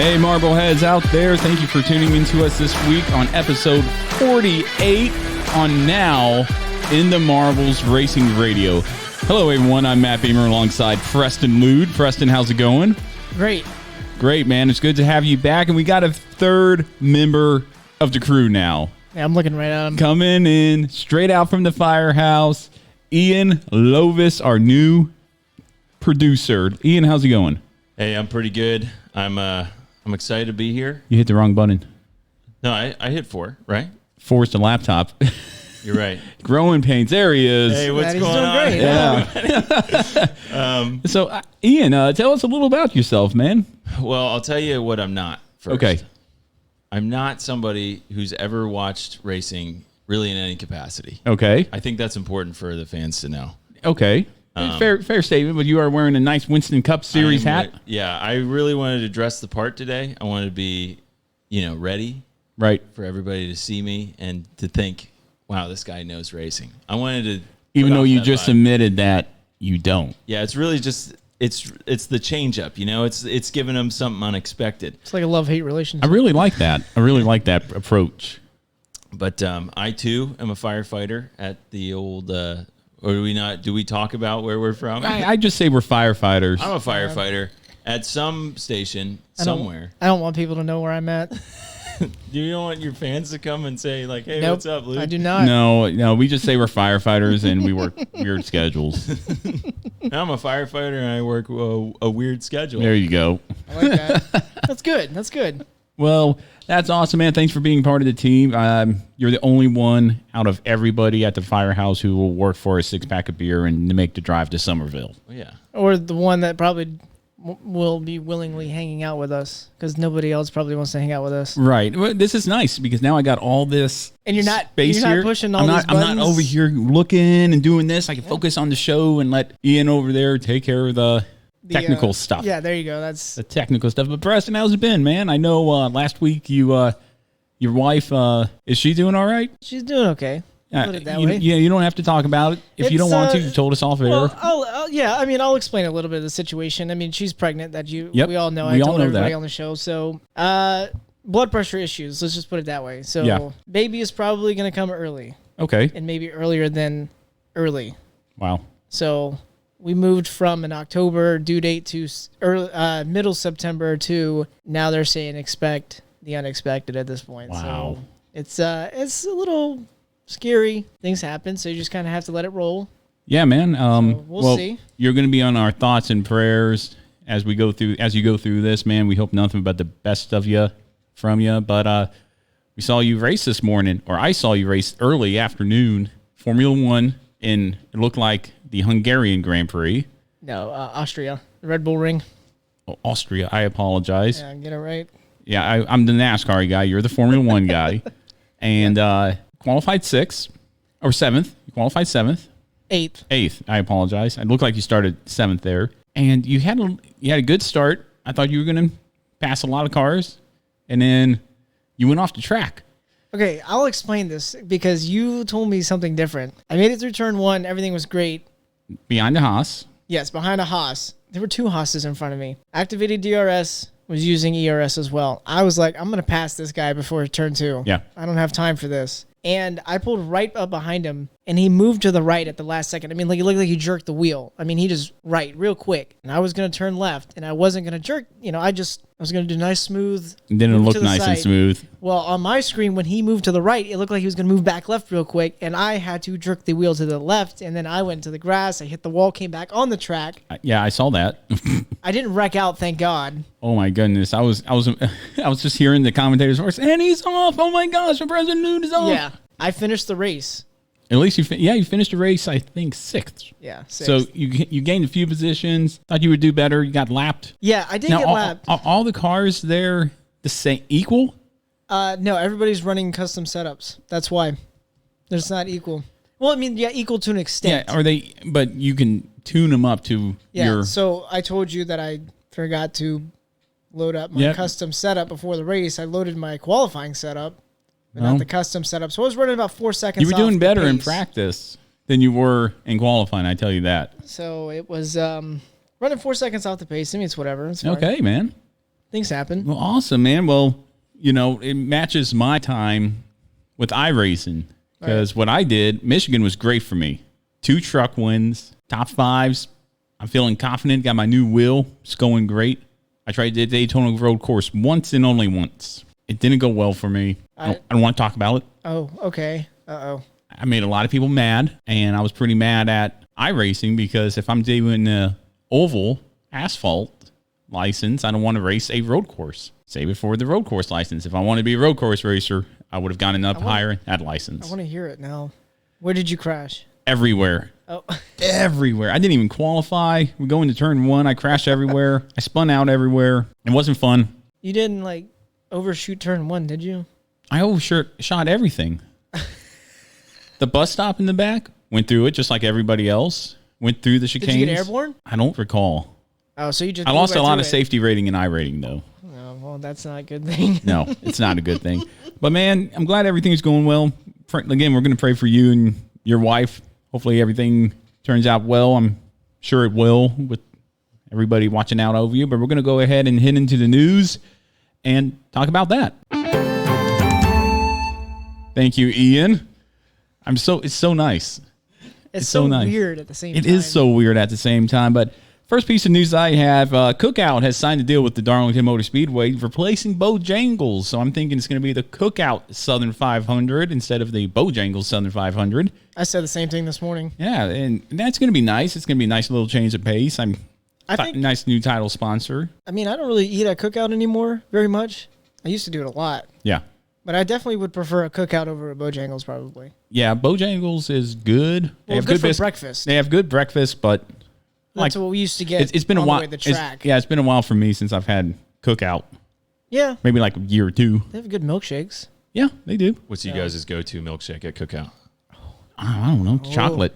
Hey, Marbleheads out there. Thank you for tuning into us this week on episode 48 on Now in the Marbles Racing Radio. Hello, everyone. I'm Matt Beamer alongside Preston Lude. Preston, how's it going? Great. Great, man. It's good to have you back. And we got a third member of the crew now. Yeah, I'm looking right at him. Coming in straight out from the firehouse, Ian Lovis, our new producer. Ian, how's it going? Hey, I'm pretty good. I'm excited to be here. You hit the wrong button. No, I hit 4, right? Forced the laptop. You're right. Growing pains. There he is. Hey, what's He's going doing on? great. Yeah. So, Ian, tell us a little about yourself, man. Well, I'll tell you what I'm not first. Okay. I'm not somebody who's ever watched racing really in any capacity. Okay. I think that's important for the fans to know. Okay. Fair statement, but you are wearing a nice Winston Cup Series hat. Yeah, I really wanted to dress the part today. I wanted to be, ready. Right. For everybody to see me and to think, wow, this guy knows racing. I wanted to... Even though you just admitted that you don't. Yeah, it's really just... It's the change up, it's giving them something unexpected. It's like a love-hate relationship. I really like that. I really like that approach. But I too am a firefighter at the old or do we not? Do we talk about where we're from? I just say we're firefighters. I'm a firefighter at some station somewhere. I don't want people to know where I'm at. You don't want your fans to come and say like, "Hey, Nope, what's up, Luke?" I do not. No, we just say we're firefighters and we work weird schedules. I'm a firefighter and I work a weird schedule. There you go. I like that. That's good. That's good. Well, that's awesome, man. Thanks for being part of the team. You're the only one out of everybody at the firehouse who will work for a 6-pack of beer and make the drive to Somerville. Oh, yeah. Or the one that probably will be willingly hanging out with us because nobody else probably wants to hang out with us. Right. Well, this is nice because now I got all this And you're not space you're here. not pushing all these buttons. I'm not over here looking and doing this. I can focus on the show and let Ian over there take care of the technical stuff. Yeah, there you go. That's the technical stuff. But Preston, how's it been, man? I know last week your wife, is she doing all right? she's doing okay. Put it that way. Yeah, you don't have to talk about it if you don't want to. You told us off air. Well, I'll explain a little bit of the situation. I mean, she's pregnant. Yep. We all know. We I all told know everybody that. on the show. So, blood pressure issues. Let's just put it that way. So, Yeah. baby is probably going to come early, Okay. and maybe earlier than early. Wow. So, we moved from an October due date to middle September to now they're saying expect the unexpected at this point. Wow. So, it's a little scary. Things happen, so you just kind of have to let it roll. Yeah, man. We'll see. You're going to be on our thoughts and prayers as you go through this, man. We hope nothing but the best of you from you. But we saw you race this morning, or I saw you race early afternoon, Formula One, in it looked like the Hungarian Grand Prix. No, Austria, the Red Bull Ring. Oh, Austria. I apologize. Yeah, get it right. Yeah, I'm the NASCAR guy. You're the Formula One guy, and qualified 6th or 7th. You qualified 7th. 8th. I apologize. It looked like you started 7th there, and you had a good start. I thought you were going to pass a lot of cars, and then you went off the track. Okay, I'll explain this because you told me something different. I made it through turn 1. Everything was great. Behind the Haas. Yes, behind a Haas. There were 2 Haas's in front of me. Activated DRS was using ERS as well. I was like, I'm going to pass this guy before turn 2. Yeah. I don't have time for this. And I pulled right up behind him, and he moved to the right at the last second. I mean, like, it looked like he jerked the wheel. I mean, he just real quick. And I was going to turn left, and I wasn't going to jerk. I was going to do nice, smooth. And then it move looked to the nice and side. smooth. Well, on my screen, when he moved to the right, it looked like he was going to move back left real quick, and I had to jerk the wheel to the left, and then I went to the grass. I hit the wall, came back on the track. Yeah, I saw that. I didn't wreck out, thank God. Oh my goodness, I was just hearing the commentators' voice, and he's off. Oh my gosh, the President Nude is off. Yeah, I finished the race. At least you finished the race. I think 6th. Yeah, 6th. So you gained a few positions. Thought you would do better. You got lapped. Yeah, I did Now, get lapped. all the cars there the same equal. No, everybody's running custom setups. That's why. It's not equal. Well, I mean, yeah, equal to an extent. Yeah, are they? But you can tune them up to your. So I told you that I forgot to load up my custom setup before the race. I loaded my qualifying setup, but not the custom setup. So I was running about 4 seconds. You were doing off better the in pace. practice than you were in qualifying. I tell you that. So it was running 4 seconds off the pace. I mean, it's whatever. It's fine. Okay, man. Things happen. Well, awesome, man. Well, it matches my time with iRacing because what I did, Michigan was great for me. 2 truck wins, top 5s. I'm feeling confident. Got my new wheel. It's going great. I tried the Daytona road course once and only once. It didn't go well for me. I don't want to talk about it. Oh, okay. Uh-oh. I made a lot of people mad, and I was pretty mad at iRacing because if I'm doing the oval asphalt license, I don't want to race a road course. Save it for the road course license. If I want to be a road course racer, I would have gotten up higher that license. I want to hear it now. Where did you crash? Everywhere. Oh. Everywhere. I didn't even qualify. We go into turn 1. I crashed everywhere. I spun out everywhere. It wasn't fun. You didn't, overshoot turn 1, did you? I overshot everything. The bus stop in the back, went through it just like everybody else. Went through the chicanes. Did you get airborne? I don't recall. Oh, so you just... I lost a lot of safety rating and iRating, though. Oh, well, that's not a good thing. No, it's not a good thing. But, man, I'm glad everything's going well. Again, we're going to pray for you and your wife. Hopefully everything turns out well. I'm sure it will with everybody watching out over you. But we're going to go ahead and hit into the news and talk about that. Thank you, Ian. It's so nice. It's so nice. Weird at the same time. It is so weird at the same time. But first piece of news I have, Cookout has signed a deal with the Darlington Motor Speedway replacing Bojangles. So I'm thinking it's going to be the Cookout Southern 500 instead of the Bojangles Southern 500. I said the same thing this morning. Yeah, and that's going to be nice. It's going to be a nice little change of pace. I think nice new title sponsor. I mean, I don't really eat at Cookout anymore very much. I used to do it a lot. Yeah. But I definitely would prefer a Cookout over a Bojangles probably. Yeah, Bojangles is good. They have good for breakfast. They have good breakfast, but that's what we used to get. It's been a while. The track. It's been a while for me since I've had Cookout. Yeah. Maybe like a year or 2. They have good milkshakes. Yeah, they do. What's you guys' go-to milkshake at Cookout? I don't know. Chocolate.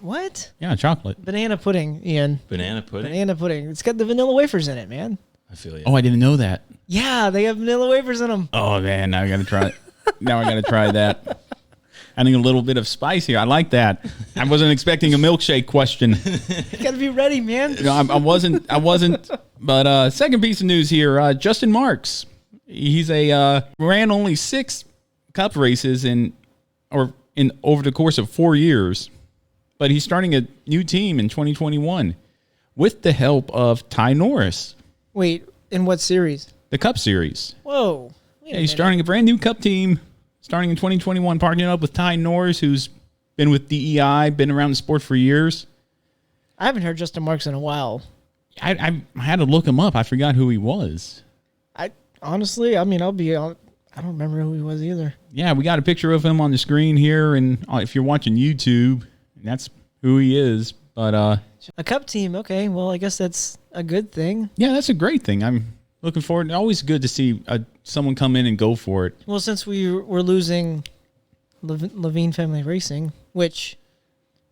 What? Yeah, chocolate. Banana pudding, Ian. Banana pudding? Banana pudding. It's got the vanilla wafers in it, man. I feel you. Oh, I didn't know that. Yeah, they have vanilla wafers in them. Oh, man. Now I got to try it. Now I got to try that. Adding a little bit of spice here. I like that. I wasn't expecting a milkshake question. You got to be ready, man. No, I wasn't. But second piece of news here, Justin Marks. He's ran only 6 Cup races over the course of 4 years. But he's starting a new team in 2021 with the help of Ty Norris. Wait, in what series? The Cup Series. Whoa. Yeah, he's starting a brand new Cup team, starting in 2021, partnering up with Ty Norris, who's been with DEI, been around the sport for years. I haven't heard Justin Marks in a while. I had to look him up. I forgot who he was. Honestly, I mean, I don't remember who he was either. Yeah, we got a picture of him on the screen here, and if you're watching YouTube, that's who he is. But a Cup team, okay. Well, I guess that's a good thing. Yeah, that's a great thing. I'm looking forward. Always good to see someone come in and go for it. Well, since we were losing Levine Family Racing, which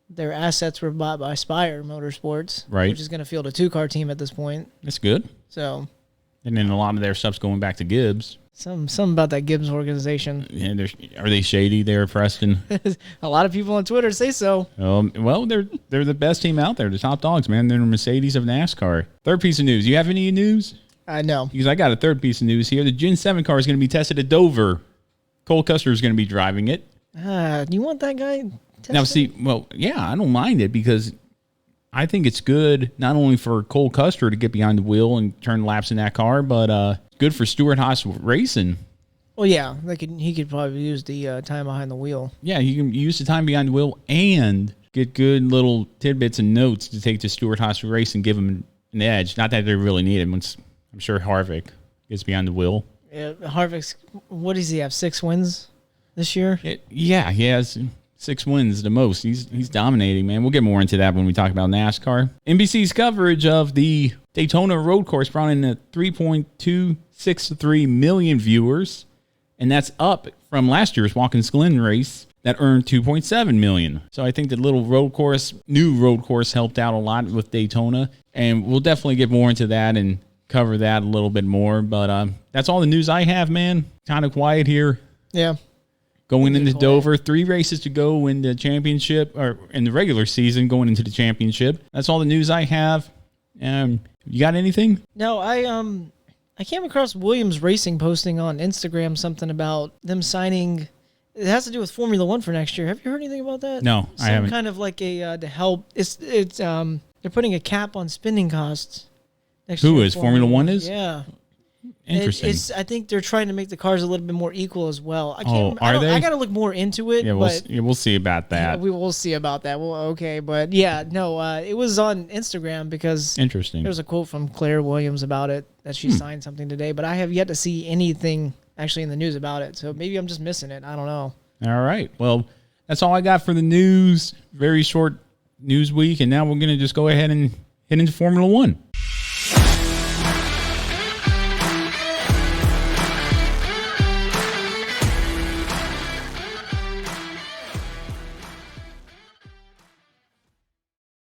their assets were bought by Spire Motorsports, right, which is going to field a 2-car team at this point. That's good. So, and then a lot of their stuff's going back to Gibbs. Something about that Gibbs organization. Yeah, are they shady there, Preston? A lot of people on Twitter say so. Well, they're the best team out there, the top dogs, man. They're the Mercedes of NASCAR. Third piece of news. You have any news? No. Because I got a third piece of news here. The Gen 7 car is going to be tested at Dover. Cole Custer is going to be driving it. Do you want that guy tested? Now, see, I don't mind it because I think it's good not only for Cole Custer to get behind the wheel and turn laps in that car, but good for Stewart-Haas Racing. Well, yeah, he could probably use the time behind the wheel. Yeah, he can use the time behind the wheel and get good little tidbits and notes to take to Stewart-Haas Racing and give him an edge. Not that they really need him. I'm sure Harvick gets behind the wheel. Yeah, Harvick's, what does he have, 6 wins this year? He has 6 wins the most. He's dominating, man. We'll get more into that when we talk about NASCAR. NBC's coverage of the Daytona road course brought in 3.263 million viewers, and that's up from last year's Watkins Glen race that earned 2.7 million. So I think the new road course helped out a lot with Daytona, and we'll definitely get more into that and cover that a little bit more. But that's all the news I have, man. Kind of quiet here. Yeah. Going into Dover, 3 races to go in the championship, or in the regular season, going into the championship. That's all the news I have. You got anything? No, I came across Williams Racing posting on Instagram something about them signing. It has to do with Formula One for next year. Have you heard anything about that? No, I haven't. Kind of like a to help. It's they're putting a cap on spending costs. Next Who year is Formula One is? Yeah. Interesting. I think they're trying to make the cars a little bit more equal as well. I Oh, are they? I got to look more into it. Yeah, but we'll see about that. yeah, we will see about that. Well, okay, but yeah, no, it was on Instagram because Interesting. there was a quote from Claire Williams about it that she signed something today, but I have yet to see anything actually in the news about it. So maybe I'm just missing it. I don't know. All right. Well, that's all I got for the news. Very short news week, and now we're going to just go ahead and head into Formula One.